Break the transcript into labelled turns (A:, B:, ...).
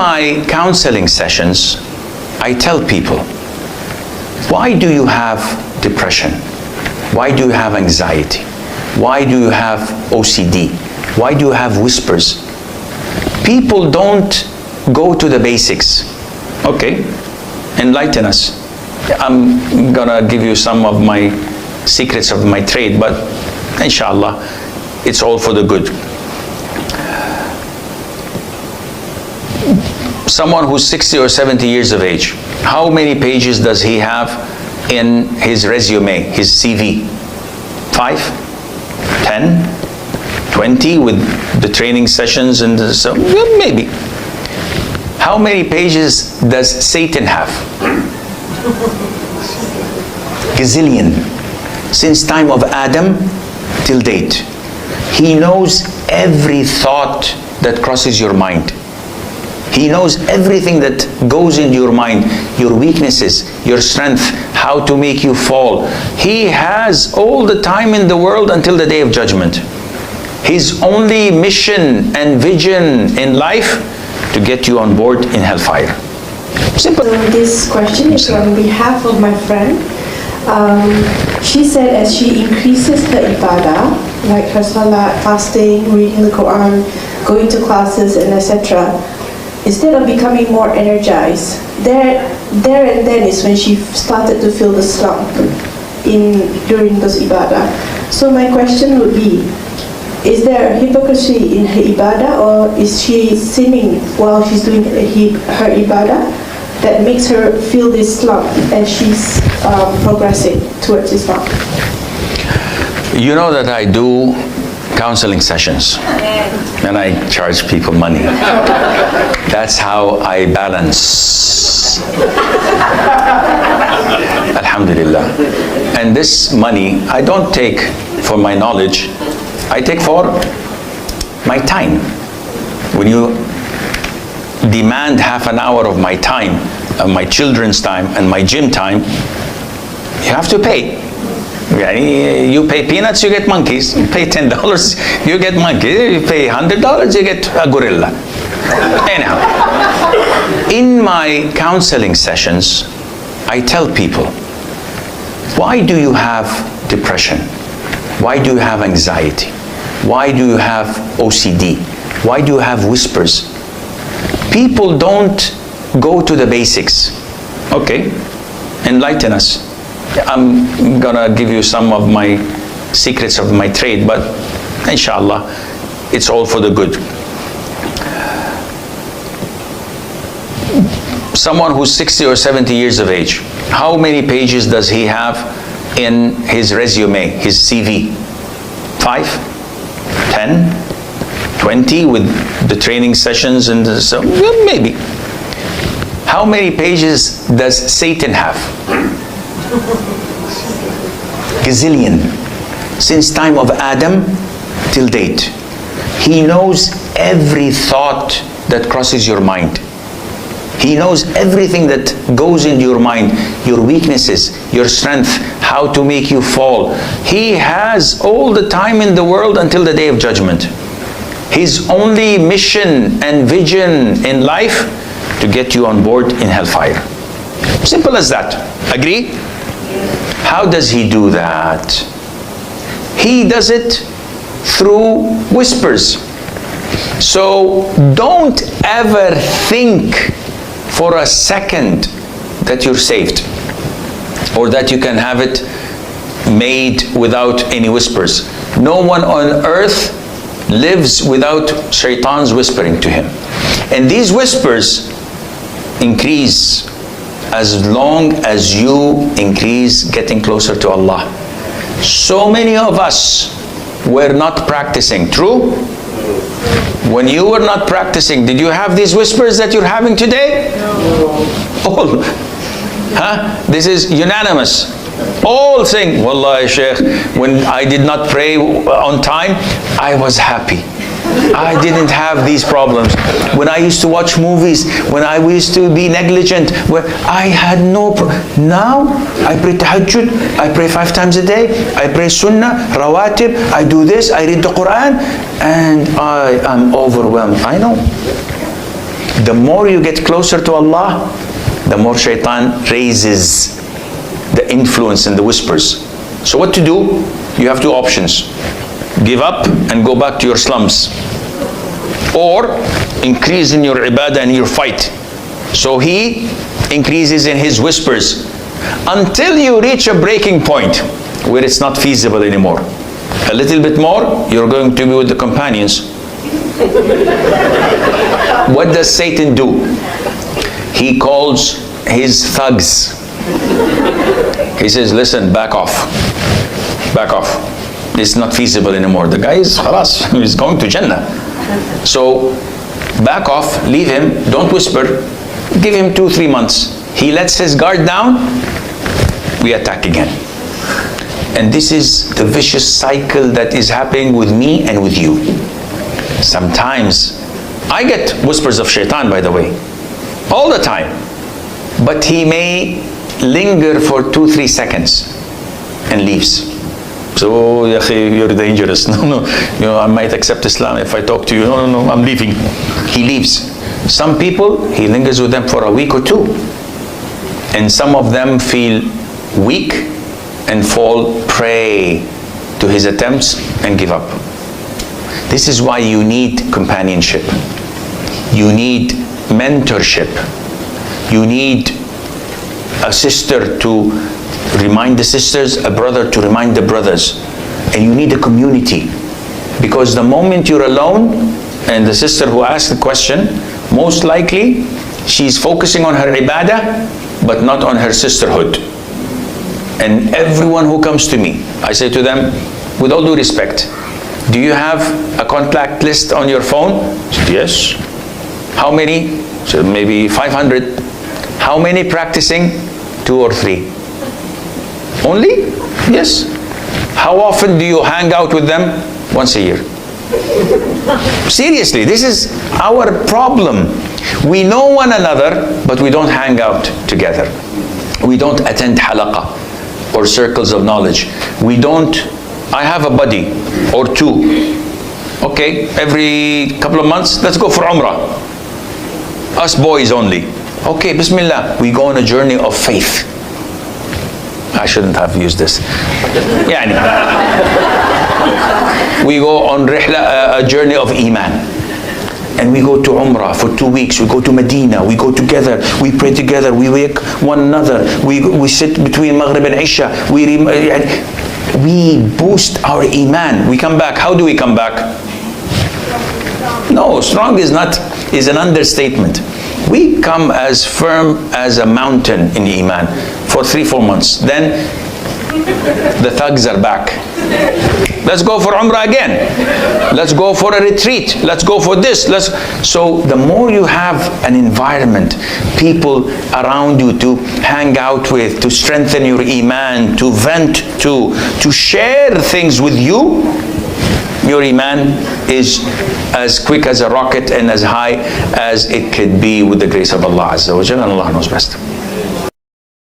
A: My counseling sessions, I tell people, why do you have depression? Why do you have anxiety? Why do you have OCD? Why do you have whispers? People don't go to the basics. Okay, enlighten us. I'm gonna give you some of my secrets of my trade, but inshallah, it's all for the good. Someone who's 60 or 70 years of age, how many pages does he have in his resume, his CV? 5, 10, 20 with the training sessions and so maybe. How many pages does Satan have? Gazillion. Since time of Adam till date. He knows every thought that crosses your mind. He knows everything that goes into your mind, your weaknesses, your strength, how to make you fall. He has all the time in the world until the day of judgment. His only mission and vision in life to get you on board in hellfire. Simple.
B: So this question is on behalf of my friend. She said as she increases her ibadah, like her salat, fasting, reading the Quran, going to classes, and etc., instead of becoming more energized, there and then is when she started to feel the slump during those ibadah. So my question would be, is there hypocrisy in her ibadah, or is she sinning while she's doing her ibadah that makes her feel this slump as she's progressing towards Islam?
A: You know that I do counseling sessions and I charge people money. That's how I balance. Alhamdulillah. And this money I don't take for my knowledge, I take for my time. When you demand half an hour of my time, of my children's time and my gym time, you have to pay. You pay peanuts, you get monkeys. You pay $10, you get monkeys. You pay $100, you get a gorilla. Anyhow, in my counseling sessions, I tell people, why do you have depression? Why do you have anxiety? Why do you have OCD? Why do you have whispers? People don't go to the basics. Okay, enlighten us. I'm gonna give you some of my secrets of my trade, but inshallah, it's all for the good. Someone who's 60 or 70 years of age, how many pages does he have in his resume, his CV? 5, 10, 20 with the training sessions and so maybe. How many pages does Satan have? Gazillion. Since time of Adam till date. He knows every thought that crosses your mind. He knows everything that goes into your mind, your weaknesses, your strength, how to make you fall. He has all the time in the world until the day of judgment. His only mission and vision in life to get you on board in hellfire. Simple as that. Agree? How does he do that? He does it through whispers. So don't ever think for a second that you're saved, or that you can have it made without any whispers. No one on earth lives without shaitan's whispering to him. And these whispers increase as long as you increase getting closer to Allah. So many of us were not practicing. True? When you were not practicing, did you have these whispers that you're having today? No. All. Huh? This is unanimous. All saying, Wallahi Shaykh, when I did not pray on time, I was happy. I didn't have these problems. When I used to watch movies, when I used to be negligent, where I had no now I pray tahajjud, I pray 5 times a day, I pray sunnah, rawatib, I do this, I read the Quran, and I am overwhelmed. I know. the more you get closer to Allah, the more shaitan raises the influence and the whispers. So what to do? You have two options. Give up and go back to your slums, or increase in your ibadah and your fight. So he increases in his whispers until you reach a breaking point where it's not feasible anymore. A little bit more, you're going to be with the companions. What does Satan do? He calls his thugs. He says, listen, back off. Back off. It's not feasible anymore. The guy is khalas, he's going to Jannah. So back off, leave him, don't whisper. Give him 2-3 months. He lets his guard down, we attack again. And this is the vicious cycle that is happening with me and with you. Sometimes I get whispers of shaitan, by the way, all the time. But he may linger for 2-3 seconds and leaves. So, you're dangerous. No, I might accept Islam if I talk to you. No, I'm leaving. He leaves. Some people, he lingers with them for a week or two. And some of them feel weak and fall prey to his attempts and give up. This is why you need companionship. You need mentorship. You need a sister to remind the sisters, a brother to remind the brothers. And you need a community. Because the moment you're alone, and the sister who asked the question, most likely she's focusing on her ibadah, but not on her sisterhood. And everyone who comes to me, I say to them, with all due respect, do you have a contact list on your phone? I said, yes. How many? So maybe 500. How many practicing? 2 or 3. Only? Yes. How often do you hang out with them? Once a year. Seriously, this is our problem. We know one another, but we don't hang out together. We don't attend halaqah or circles of knowledge. We don't. I have a buddy or 2. Okay, every couple of months, let's go for Umrah. Us boys only. Okay, Bismillah. We go on a journey of faith. I shouldn't have used this. Yani. We go on a journey of Iman. And we go to Umrah for 2 weeks. We go to Medina. We go together. We pray together. We wake one another. We sit between Maghrib and Isha. We boost our Iman. We come back. How do we come back? No, strong is an understatement. We come as firm as a mountain in Iman for 3-4 months. Then the thugs are back. Let's go for Umrah again. Let's go for a retreat. Let's go for this. So the more you have an environment, people around you to hang out with, to strengthen your Iman, to vent to share things with you, your Iman is as quick as a rocket and as high as it could be with the grace of Allah Azza wa Jalla, and Allah knows best.